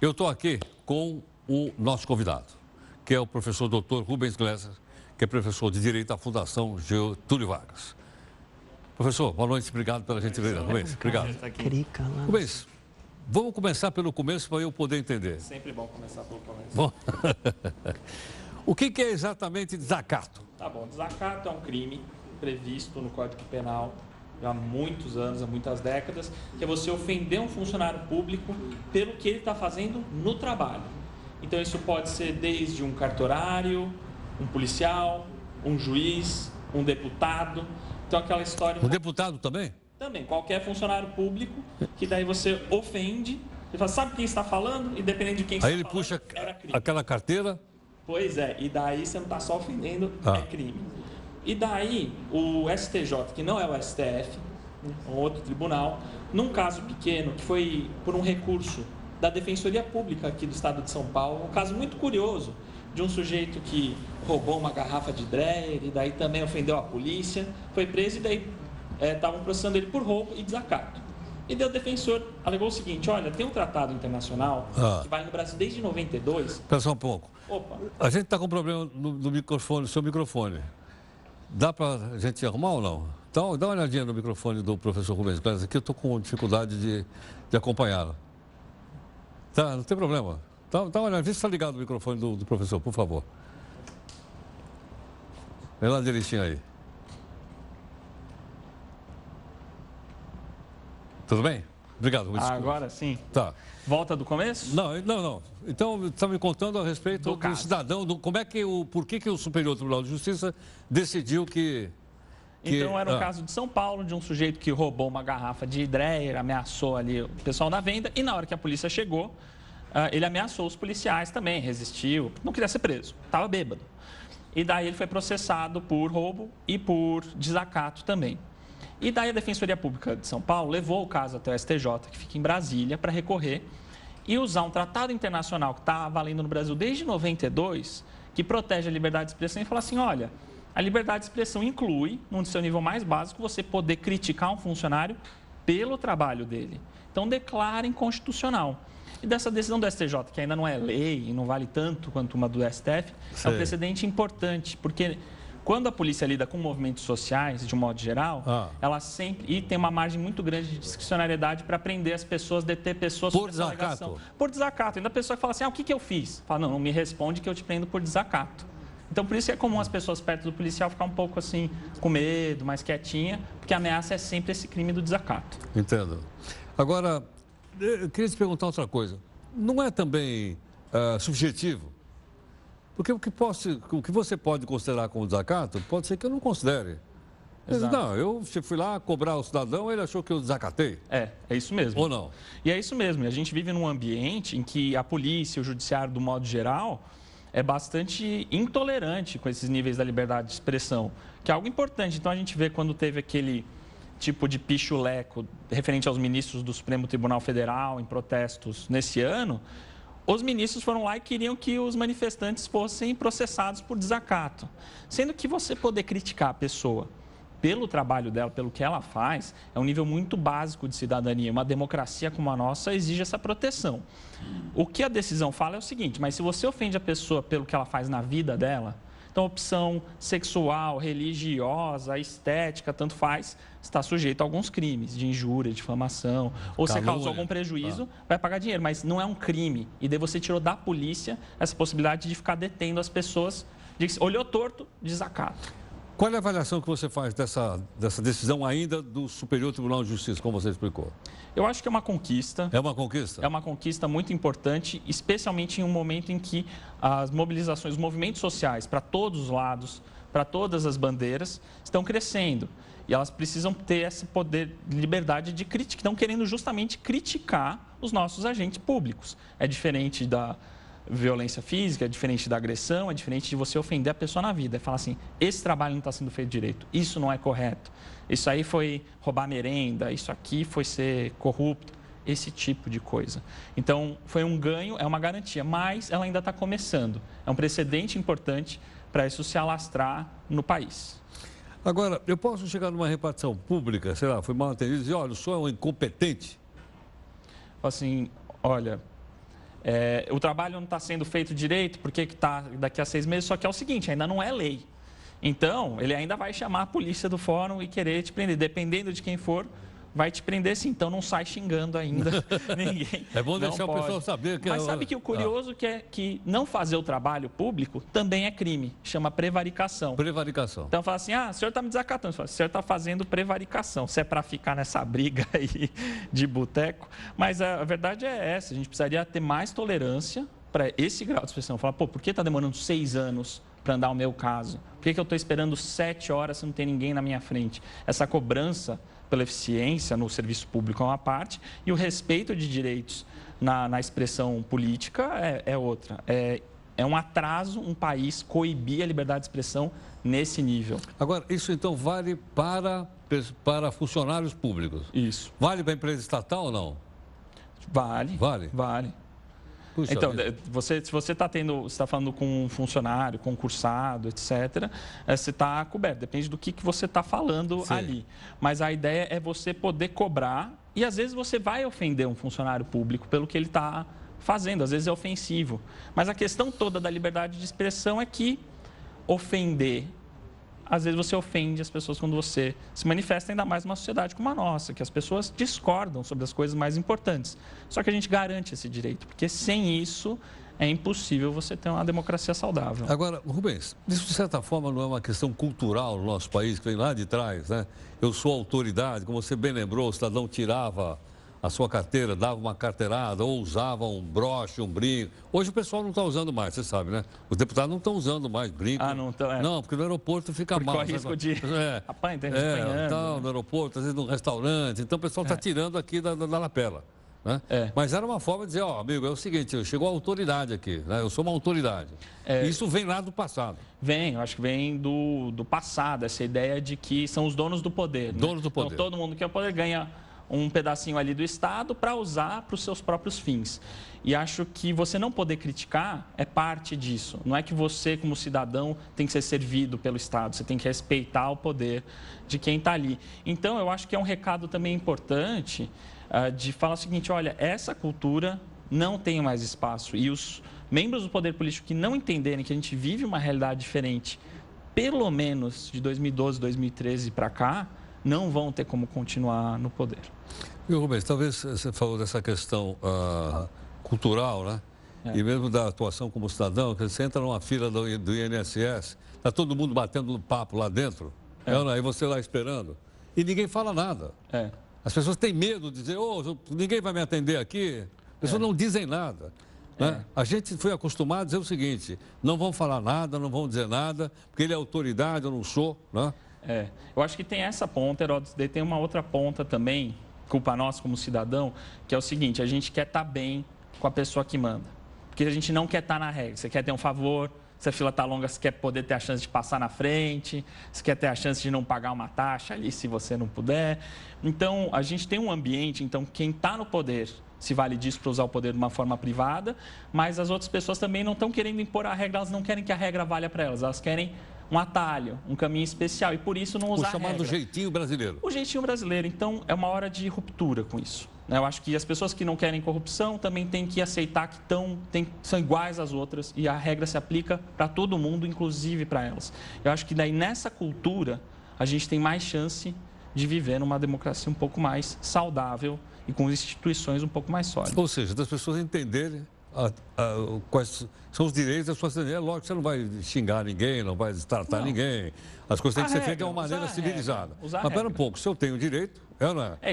Eu estou aqui com o nosso convidado, que é o professor Dr. Rubens Gleiser, que é professor de Direito da Fundação Getúlio Vargas. Professor, boa noite, obrigado pela gentileza. Rubens, obrigado. Rubens, vamos começar pelo começo para eu poder entender. Sempre bom começar pelo começo. Bom, o que é exatamente desacato? Tá bom, desacato é um crime previsto no Código Penal há muitos anos, há muitas décadas, que é você ofender um funcionário público pelo que ele está fazendo no trabalho. Então isso pode ser desde um cartorário, um policial, um juiz, um deputado. Então aquela história... Um deputado também? Também, qualquer funcionário público, que daí você ofende, ele fala, sabe quem está falando? E dependendo de quem está falando... Aí ele puxa aquela carteira... Pois é, e daí você não está só ofendendo, é crime. E daí o STJ, que não é o STF, um outro tribunal, num caso pequeno, que foi por um recurso da Defensoria Pública aqui do estado de São Paulo, um caso muito curioso, de um sujeito que roubou uma garrafa de Dreyer e daí também ofendeu a polícia, foi preso e daí estavam processando ele por roubo e desacato. E daí o defensor alegou o seguinte, olha, tem um tratado internacional que vai no Brasil desde 92... Espera só um pouco. Opa. A gente está com problema no microfone, no seu microfone. Dá para a gente arrumar ou não? Então, dá uma olhadinha no microfone do professor Rubens Gleiser, que eu estou com dificuldade de acompanhá-lo. Tá, não tem problema. Dá uma olhadinha, vê se está ligado o microfone do professor, por favor. Vem lá direitinho aí. Tudo bem? Obrigado. Agora sim. Tá. Volta do começo? Não. Então, você está me contando a respeito do cidadão, por que o Superior Tribunal de Justiça decidiu que... Então, era um caso de São Paulo, de um sujeito que roubou uma garrafa de Dreyer, ameaçou ali o pessoal na venda, e na hora que a polícia chegou, ele ameaçou os policiais também, resistiu, não queria ser preso, estava bêbado. E daí ele foi processado por roubo e por desacato também. E daí a Defensoria Pública de São Paulo levou o caso até o STJ, que fica em Brasília, para recorrer e usar um tratado internacional que está valendo no Brasil desde 92, que protege a liberdade de expressão e falar assim, olha, a liberdade de expressão inclui, no seu nível mais básico, você poder criticar um funcionário pelo trabalho dele. Então, declara inconstitucional. E dessa decisão do STJ, que ainda não é lei e não vale tanto quanto uma do STF, é um precedente importante, porque... Quando a polícia lida com movimentos sociais, de um modo geral, ela sempre... E tem uma margem muito grande de discricionariedade para prender as pessoas, deter pessoas... Por desacato? Por desacato. Ainda a pessoa fala assim, o que eu fiz? Fala, não me responde que eu te prendo por desacato. Então, por isso é comum as pessoas perto do policial ficar um pouco assim, com medo, mais quietinha, porque a ameaça é sempre esse crime do desacato. Entendo. Agora, eu queria te perguntar outra coisa. Não é também subjetivo? Porque o que você pode considerar como desacato, pode ser que eu não considere. Não, eu fui lá cobrar o cidadão, ele achou que eu desacatei. É isso mesmo. Ou não? E é isso mesmo. E a gente vive num ambiente em que a polícia, o judiciário, do modo geral, é bastante intolerante com esses níveis da liberdade de expressão, que é algo importante. Então, a gente vê quando teve aquele tipo de pichuleco referente aos ministros do Supremo Tribunal Federal em protestos nesse ano, os ministros foram lá e queriam que os manifestantes fossem processados por desacato. Sendo que você poder criticar a pessoa pelo trabalho dela, pelo que ela faz, é um nível muito básico de cidadania. Uma democracia como a nossa exige essa proteção. O que a decisão fala é o seguinte, mas se você ofende a pessoa pelo que ela faz na vida dela, então opção sexual, religiosa, estética, tanto faz, está sujeito a alguns crimes de injúria, difamação, ou você causou algum prejuízo, vai pagar dinheiro, mas não é um crime. E daí você tirou da polícia essa possibilidade de ficar detendo as pessoas, olhou torto, desacato. Qual é a avaliação que você faz dessa decisão ainda do Superior Tribunal de Justiça, como você explicou? Eu acho que é uma conquista. É uma conquista? É uma conquista muito importante, especialmente em um momento em que as mobilizações, os movimentos sociais, para todos os lados, para todas as bandeiras, estão crescendo. E elas precisam ter esse poder de liberdade de crítica, estão querendo justamente criticar os nossos agentes públicos. É diferente da violência física, é diferente da agressão, é diferente de você ofender a pessoa na vida. É falar assim, esse trabalho não está sendo feito direito, isso não é correto, isso aí foi roubar merenda, isso aqui foi ser corrupto, esse tipo de coisa. Então, foi um ganho, é uma garantia, mas ela ainda está começando. É um precedente importante para isso se alastrar no país. Agora, eu posso chegar numa repartição pública, sei lá, fui mal atendido e dizer, olha, o senhor é um incompetente? Assim, olha... O trabalho não está sendo feito direito, por que está daqui a 6 meses? Só que é o seguinte, ainda não é lei. Então, ele ainda vai chamar a polícia do fórum e querer te prender. Dependendo de quem for, vai te prender sim. Então, não sai xingando ainda ninguém. É bom deixar o pessoal saber que... Mas sabe que o curioso é que não fazer o trabalho público também é crime. Chama prevaricação. Prevaricação. Então, fala assim, o senhor está me desacatando. Fala, o senhor está fazendo prevaricação. Se é para ficar nessa briga aí de boteco. Mas a verdade é essa. A gente precisaria ter mais tolerância para esse grau de expressão. Falar, por que está demorando 6 anos para andar o meu caso? Por que eu estou esperando 7 horas se não tem ninguém na minha frente? Essa cobrança pela eficiência no serviço público é uma parte e o respeito de direitos na expressão política é outra. É um atraso um país coibir a liberdade de expressão nesse nível. Agora, isso então vale para funcionários públicos? Isso. Vale para a empresa estatal ou não? Vale. Vale? Vale. Puxa então, vida. se você está falando com um funcionário, concursado, etc., você está coberto. Depende do que você está falando Sim. ali. Mas a ideia é você poder cobrar e, às vezes, você vai ofender um funcionário público pelo que ele está fazendo. Às vezes é ofensivo. Mas a questão toda da liberdade de expressão é que ofender... Às vezes você ofende as pessoas quando você se manifesta, ainda mais numa sociedade como a nossa, que as pessoas discordam sobre as coisas mais importantes. Só que a gente garante esse direito, porque sem isso é impossível você ter uma democracia saudável. Agora, Rubens, isso de certa forma não é uma questão cultural no nosso país, que vem lá de trás, né? Eu sou autoridade, como você bem lembrou, o cidadão tirava a sua carteira, dava uma carteirada ou usava um broche, um brinco. Hoje o pessoal não está usando mais, você sabe, né? Os deputados não estão usando mais brinco. Não estão, Não, porque no aeroporto fica mal. Corre risco de apanhar, tem gente apanhando. Então, no aeroporto, às vezes no restaurante. Então o pessoal está tirando aqui da lapela. Né? Mas era uma forma de dizer, amigo, é o seguinte, chegou a autoridade aqui, né? Eu sou uma autoridade. Isso vem lá do passado. Eu acho que vem do passado, essa ideia de que são os donos do poder. Donos do poder. Então todo mundo que é o poder ganha um pedacinho ali do Estado para usar para os seus próprios fins. E acho que você não poder criticar é parte disso. Não é que você, como cidadão, tem que ser servido pelo Estado. Você tem que respeitar o poder de quem está ali. Então, eu acho que é um recado também importante de falar o seguinte, olha, essa cultura não tem mais espaço. E os membros do poder político que não entenderem que a gente vive uma realidade diferente, pelo menos de 2012, 2013 para cá, não vão ter como continuar no poder. E, Rubens, talvez você falou dessa questão cultural, né? E mesmo da atuação como cidadão, que você entra numa fila do INSS, está todo mundo batendo papo lá dentro, aí você lá esperando, e ninguém fala nada. As pessoas têm medo de dizer, ninguém vai me atender aqui. As pessoas não dizem nada. Né? A gente foi acostumado a dizer o seguinte, não vão falar nada, não vão dizer nada, porque ele é autoridade, eu não sou, né? Eu acho que tem essa ponta, Heródoto, daí tem uma outra ponta também, culpa nossa como cidadão, que é o seguinte, a gente quer estar bem com a pessoa que manda. Porque a gente não quer estar na regra, você quer ter um favor, se a fila está longa, você quer poder ter a chance de passar na frente, você quer ter a chance de não pagar uma taxa ali se você não puder. Então, a gente tem um ambiente, então quem está no poder se vale disso para usar o poder de uma forma privada, mas as outras pessoas também não estão querendo impor a regra, elas não querem que a regra valha para elas querem um atalho, um caminho especial e por isso não usar a regra. O chamado jeitinho brasileiro. O jeitinho brasileiro. Então, é uma hora de ruptura com isso. Eu acho que as pessoas que não querem corrupção também têm que aceitar que são iguais às outras e a regra se aplica para todo mundo, inclusive para elas. Eu acho que daí nessa cultura a gente tem mais chance de viver numa democracia um pouco mais saudável e com instituições um pouco mais sólidas. Ou seja, das pessoas entenderem quais são os direitos da sua cidadania. Lógico que você não vai xingar ninguém, não vai tratar ninguém. As coisas têm que ser feitas de uma maneira civilizada. Mas espera um pouco, se eu tenho direito,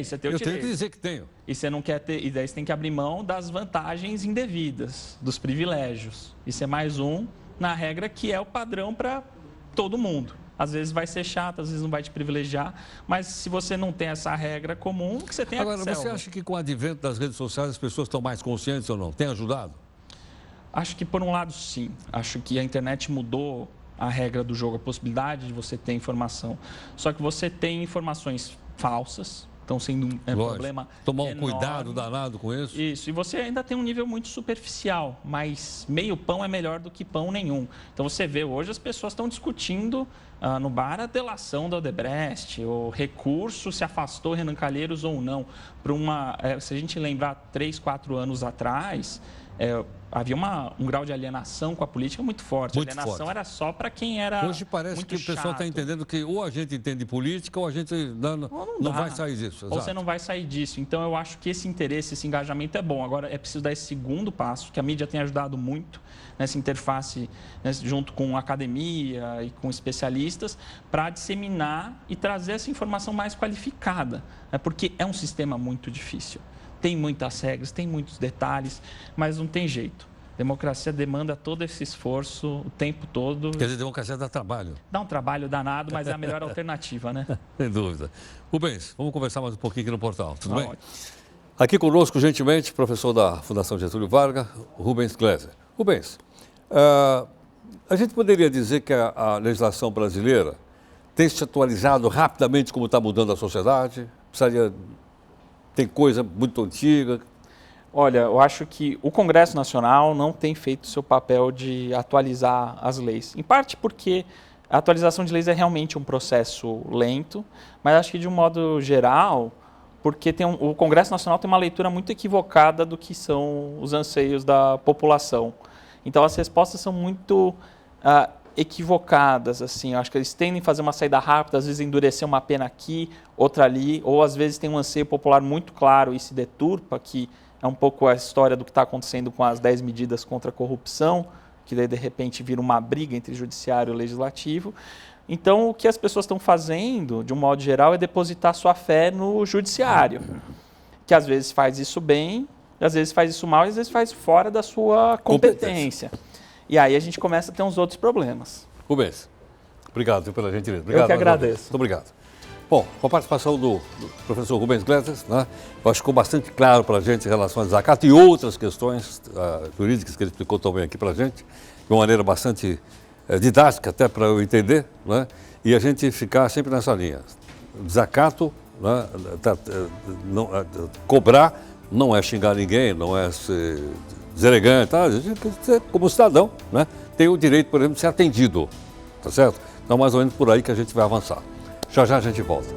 isso é teu eu direito. tenho que dizer que tenho. E você não quer ter, e daí você tem que abrir mão das vantagens indevidas, dos privilégios. Isso é mais um na regra que é o padrão para todo mundo. Às vezes vai ser chato, às vezes não vai te privilegiar, mas se você não tem essa regra comum, que você tem a Agora, você acha que com o advento das redes sociais as pessoas estão mais conscientes ou não? Tem ajudado? Acho que por um lado sim. Acho que a internet mudou a regra do jogo, a possibilidade de você ter informação. Só que você tem informações falsas, estão sendo um problema tomar um enorme. Cuidado danado com isso. Isso, e você ainda tem um nível muito superficial, mas meio pão é melhor do que pão nenhum. Então você vê, hoje as pessoas estão discutindo no bar a delação da Odebrecht, o recurso se afastou Renan Calheiros ou não. Se a gente lembrar 3, 4 anos atrás, havia um grau de alienação com a política muito forte. Muito a alienação forte. era só para quem era Hoje parece muito que o pessoal está chato. entendendo que ou a gente entende política ou a gente não vai sair disso. Ou você não vai sair disso. Então, eu acho que esse interesse, esse engajamento é bom. Agora, é preciso dar esse segundo passo, que a mídia tem ajudado muito nessa interface, né, junto com a academia e com especialistas, para disseminar e trazer essa informação mais qualificada, né, porque é um sistema muito difícil. Tem muitas regras, tem muitos detalhes, mas não tem jeito. Democracia demanda todo esse esforço o tempo todo. Quer dizer, democracia dá trabalho. Dá um trabalho danado, mas é a melhor alternativa, né? Sem dúvida. Rubens, vamos conversar mais um pouquinho aqui no portal, tudo bem? Ótimo. Aqui conosco, gentilmente, professor da Fundação Getúlio Vargas, Rubens Gleiser. Rubens, a gente poderia dizer que a legislação brasileira tem se atualizado rapidamente como está mudando a sociedade? Tem coisa muito antiga? Olha, eu acho que o Congresso Nacional não tem feito seu papel de atualizar as leis. Em parte porque a atualização de leis é realmente um processo lento, mas acho que de um modo geral, porque o Congresso Nacional tem uma leitura muito equivocada do que são os anseios da população. Então as respostas são muito equivocadas, assim. Eu acho que eles tendem a fazer uma saída rápida, às vezes endurecer uma pena aqui, outra ali, ou às vezes tem um anseio popular muito claro e se deturpa, que é um pouco a história do que está acontecendo com as 10 medidas contra a corrupção, que daí de repente vira uma briga entre judiciário e legislativo. Então o que as pessoas estão fazendo, de um modo geral, é depositar sua fé no judiciário, que às vezes faz isso bem, às vezes faz isso mal e às vezes faz fora da sua competência. E aí a gente começa a ter uns outros problemas. Rubens, obrigado pela gentileza. Obrigado, eu que agradeço. Muito obrigado. Bom, com a participação do professor Rubens Gleiser, né, eu acho que ficou bastante claro para a gente em relação a desacato e outras questões jurídicas que ele explicou também aqui para a gente, de uma maneira bastante didática, até para eu entender, né, e a gente ficar sempre nessa linha. Desacato, né, cobrar não é xingar ninguém, não é ser deselegante, tá? A gente, como cidadão, né, tem o direito, por exemplo, de ser atendido, tá certo? Então, mais ou menos por aí que a gente vai avançar. Já já a gente volta.